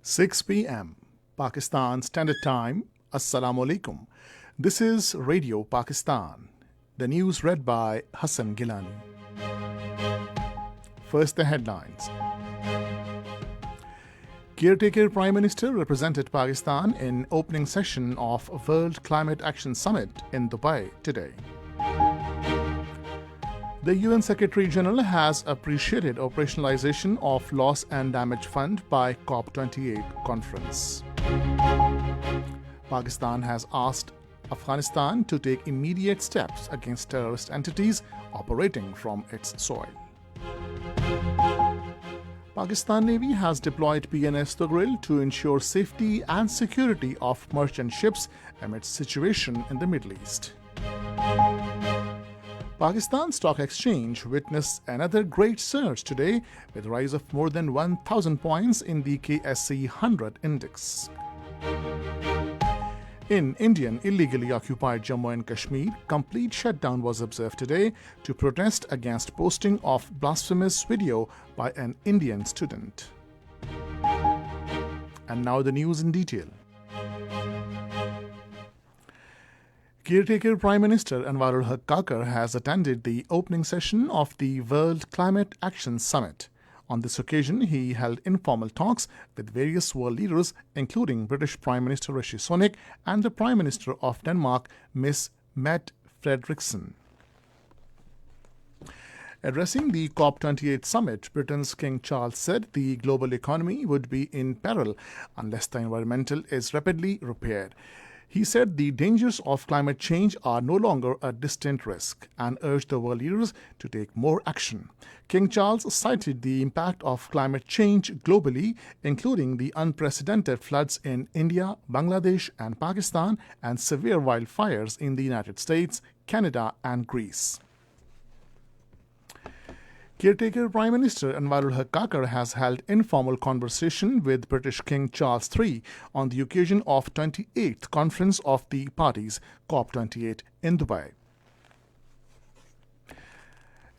6 p.m. Pakistan Standard Time. Assalamu alaikum. This is Radio Pakistan. The news read by Hassan Gilani. First, the headlines. Caretaker Prime Minister represented Pakistan in opening session of World Climate Action Summit in Dubai today. The UN Secretary-General has appreciated operationalization of Loss and Damage Fund by COP28 conference. Pakistan has asked Afghanistan to take immediate steps against terrorist entities operating from its soil. Pakistan Navy has deployed PNS Tughril to ensure safety and security of merchant ships amidst situation in the Middle East. Pakistan Stock Exchange witnessed another great surge today with a rise of more than 1,000 points in the KSE 100 index. In Indian illegally occupied Jammu and Kashmir, complete shutdown was observed today to protest against posting of blasphemous video by an Indian student. And now the news in detail. Caretaker Prime Minister Anwarul Haque Kakar has attended the opening session of the World Climate Action Summit. On this occasion, he held informal talks with various world leaders, including British Prime Minister Rishi Sunak and the Prime Minister of Denmark, Ms. Mette Frederiksen. Addressing the COP28 summit, Britain's King Charles said the global economy would be in peril unless the environmental is rapidly repaired. He said the dangers of climate change are no longer a distant risk and urged the world leaders to take more action. King Charles cited the impact of climate change globally, including the unprecedented floods in India, Bangladesh, and Pakistan, and severe wildfires in the United States, Canada, and Greece. Caretaker Prime Minister Anwarul Haque Kakar has held informal conversation with British King Charles III on the occasion of 28th Conference of the Parties, COP28, in Dubai.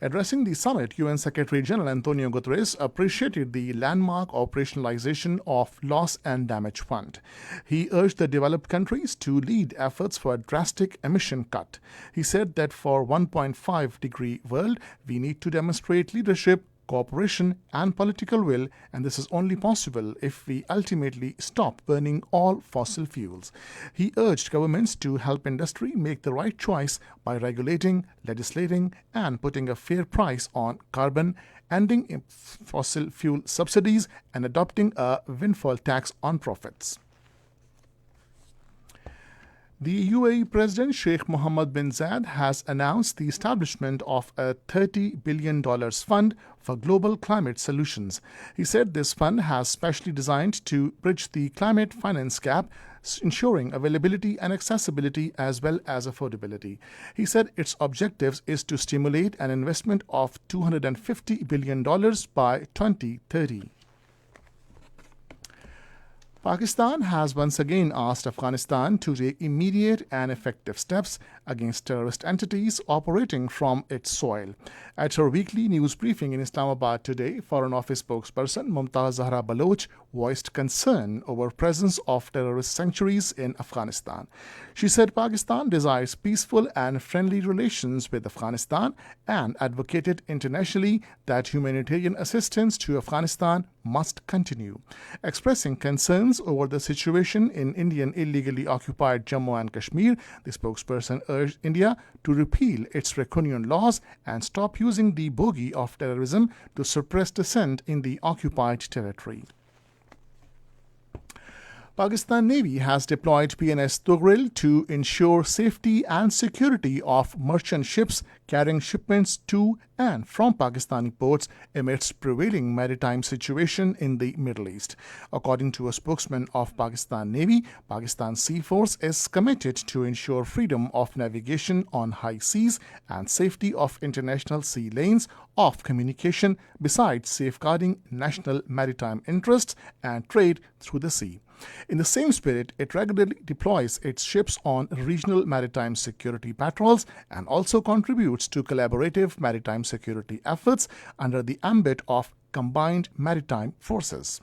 Addressing the summit, UN Secretary-General Antonio Guterres appreciated the landmark operationalization of Loss and Damage Fund. He urged the developed countries to lead efforts for a drastic emission cut. He said that for 1.5-degree world, we need to demonstrate leadership, cooperation, and political will, and this is only possible if we ultimately stop burning all fossil fuels. He urged governments to help industry make the right choice by regulating, legislating, and putting a fair price on carbon, ending fossil fuel subsidies, and adopting a windfall tax on profits. The UAE President Sheikh Mohammed bin Zayed has announced the establishment of a $30 billion fund for global climate solutions. He said this fund has specially designed to bridge the climate finance gap, ensuring availability and accessibility as well as affordability. He said its objectives is to stimulate an investment of $250 billion by 2030. Pakistan has once again asked Afghanistan to take immediate and effective steps against terrorist entities operating from its soil. At her weekly news briefing in Islamabad today, Foreign Office spokesperson Mumtaz Zahra Baloch voiced concern over presence of terrorist sanctuaries in Afghanistan. She said Pakistan desires peaceful and friendly relations with Afghanistan and advocated internationally that humanitarian assistance to Afghanistan must continue. Expressing concerns over the situation in Indian illegally occupied Jammu and Kashmir, the spokesperson urged India to repeal its draconian laws and stop using the bogey of terrorism to suppress dissent in the occupied territory. Pakistan Navy has deployed PNS Tughril to ensure safety and security of merchant ships carrying shipments to and from Pakistani ports amidst prevailing maritime situation in the Middle East. According to a spokesman of Pakistan Navy, Pakistan Sea Force is committed to ensure freedom of navigation on high seas and safety of international sea lanes of communication, besides safeguarding national maritime interests and trade through the sea. In the same spirit, it regularly deploys its ships on regional maritime security patrols and also contributes to collaborative maritime security efforts under the ambit of combined maritime forces.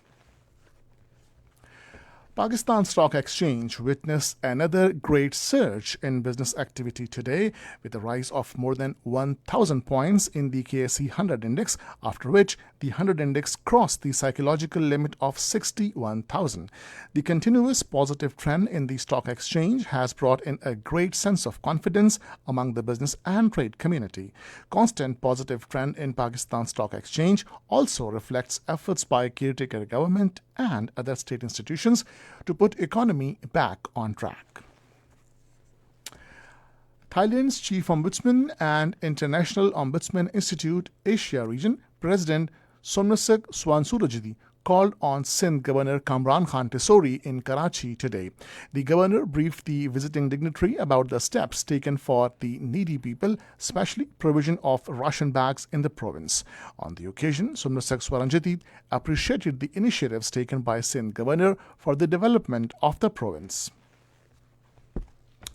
Pakistan Stock Exchange witnessed another great surge in business activity today with a rise of more than 1,000 points in the KSE 100 index, after which the 100 index crossed the psychological limit of 61,000. The continuous positive trend in the stock exchange has brought in a great sense of confidence among the business and trade community. Constant positive trend in Pakistan Stock Exchange also reflects efforts by caretaker government and other state institutions to put economy back on track. Thailand's Chief Ombudsman and International Ombudsman Institute Asia Region President Somnasak Swansurajidi called on Sindh Governor Kamran Khan Tesori in Karachi today. The governor briefed the visiting dignitary about the steps taken for the needy people, especially provision of ration bags in the province. On the occasion, Somnasak Swaranjiti appreciated the initiatives taken by Sindh Governor for the development of the province.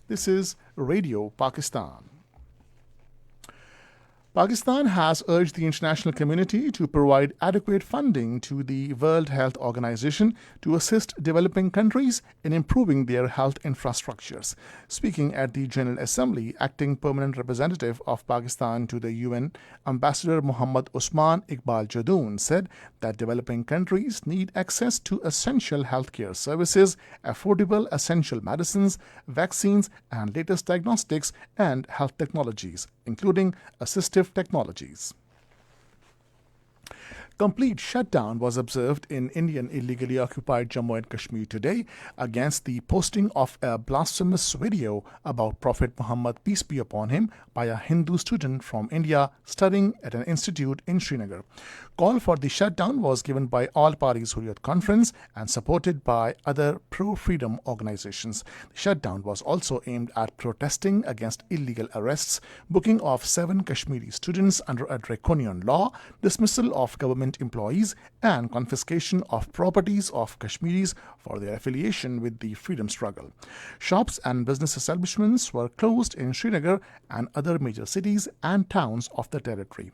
This is Radio Pakistan. Pakistan has urged the international community to provide adequate funding to the World Health Organization to assist developing countries in improving their health infrastructures. Speaking at the General Assembly, acting permanent representative of Pakistan to the UN, Ambassador Muhammad Usman Iqbal Jadoon said that developing countries need access to essential healthcare services, affordable essential medicines, vaccines, and latest diagnostics and health technologies, including assistive technologies. Complete shutdown was observed in Indian illegally occupied Jammu and Kashmir today against the posting of a blasphemous video about Prophet Muhammad, peace be upon him, by a Hindu student from India studying at an institute in Srinagar. Call for the shutdown was given by All Parties Hurriyat Conference and supported by other pro-freedom organizations. The shutdown was also aimed at protesting against illegal arrests, booking of 7 Kashmiri students under a draconian law, dismissal of government employees, and confiscation of properties of Kashmiris for their affiliation with the freedom struggle. Shops and business establishments were closed in Srinagar and other major cities and towns of the territory.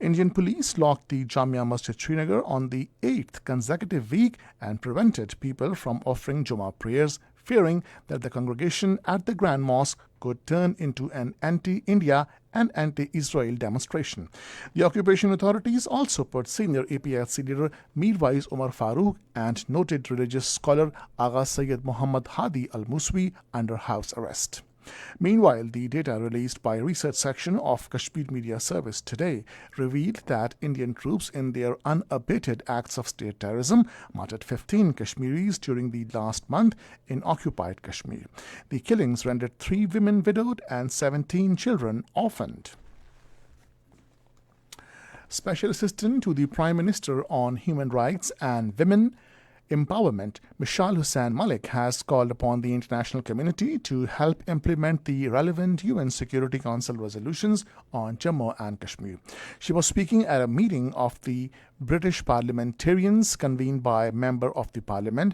Indian police locked the Jamia Masjid Srinagar on the 8th consecutive week and prevented people from offering Jummah prayers, fearing that the congregation at the Grand Mosque could turn into an anti-India and anti-Israel demonstration. The occupation authorities also put senior APIC leader Mirwais Umar Farooq and noted religious scholar Agha Sayyid Muhammad Hadi al-Muswi under house arrest. Meanwhile, the data released by research section of Kashmir Media Service today revealed that Indian troops in their unabated acts of state terrorism murdered 15 Kashmiris during the last month in occupied Kashmir. The killings rendered 3 women widowed and 17 children orphaned. Special Assistant to the Prime Minister on Human Rights and Women Empowerment, Mishal Hussain Malik has called upon the international community to help implement the relevant UN Security Council resolutions on Jammu and Kashmir. She was speaking at a meeting of the British parliamentarians convened by Member of the Parliament,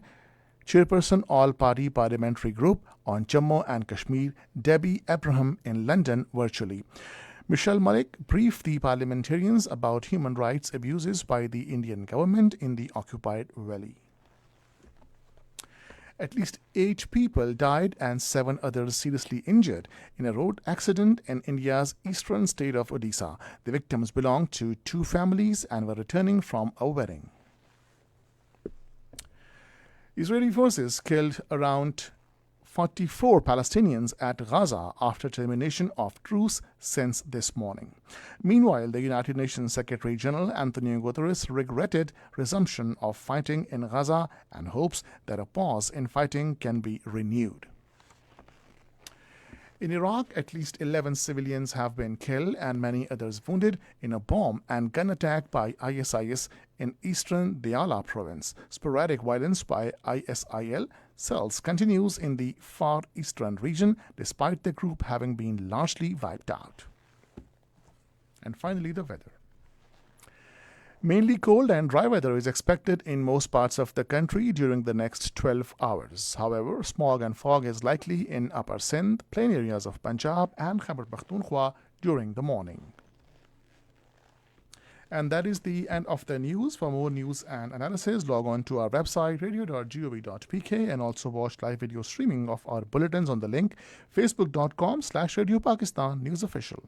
Chairperson All-Party Parliamentary Group on Jammu and Kashmir, Debbie Abraham, in London virtually. Michelle Malik briefed the parliamentarians about human rights abuses by the Indian government in the occupied valley. At least 8 people died and 7 others seriously injured in a road accident in India's eastern state of Odisha. The victims belonged to 2 families and were returning from a wedding. Israeli forces killed around 44 Palestinians at Gaza after termination of truce since this morning. Meanwhile, the United Nations Secretary General Antonio Guterres regretted resumption of fighting in Gaza and hopes that a pause in fighting can be renewed. In Iraq, at least 11 civilians have been killed and many others wounded in a bomb and gun attack by ISIS in eastern Diyala province. Sporadic violence by ISIL cells continues in the far eastern region despite the group having been largely wiped out. And finally, the weather. Mainly cold and dry weather is expected in most parts of the country during the next 12 hours. However, smog and fog is likely in Upper Sindh, plain areas of Punjab and Khyber Pakhtunkhwa during the morning. And that is the end of the news. For more news and analysis, log on to our website radio.gov.pk and also watch live video streaming of our bulletins on the link facebook.com/Radio Pakistan News Official.